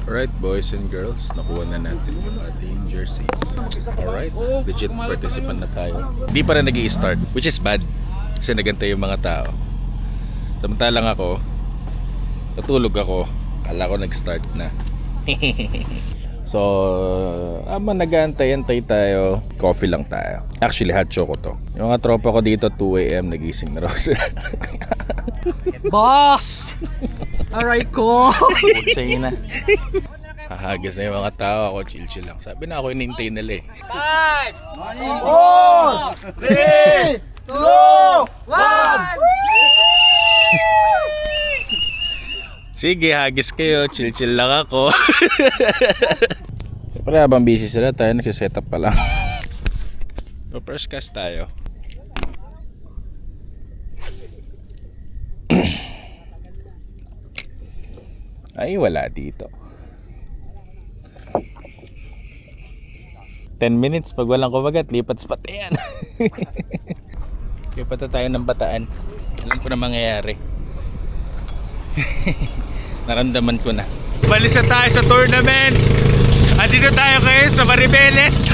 Alright boys and girls, nakuha na natin yung ating jersey. Alright, legit participant na tayo. Hindi pa rin nag-i-start, which is bad. Kasi nagantay yung mga tao. Samantalang ako, natulog ako. Kala ko nag-start na. So, habang nag-aantay-antay tayo, coffee lang tayo. Actually, hot choco to. Yung mga tropa ko dito, 2 AM, nagising na raw sila. Boss! Aray ko! Sa'yo na. Hahagis na yung mga tao, ako chill-chill lang. Sabi na ako, inintay nila eh. 5! 4! 3! 2! 1! Sige, hagis kayo. Chill-chill lang ako. Siyempre habang busy sila, tayo nagsiset up pa lang. So, first cast tayo. Ay, wala dito. 10 minutes pag walang kumagat, lipat spot yan. Lipat na tayo ng Bataan. Alam ko na mangyayari. Naramdaman ko na. Balis na tayo sa tournament. Andito tayo ngayon sa Maribeles.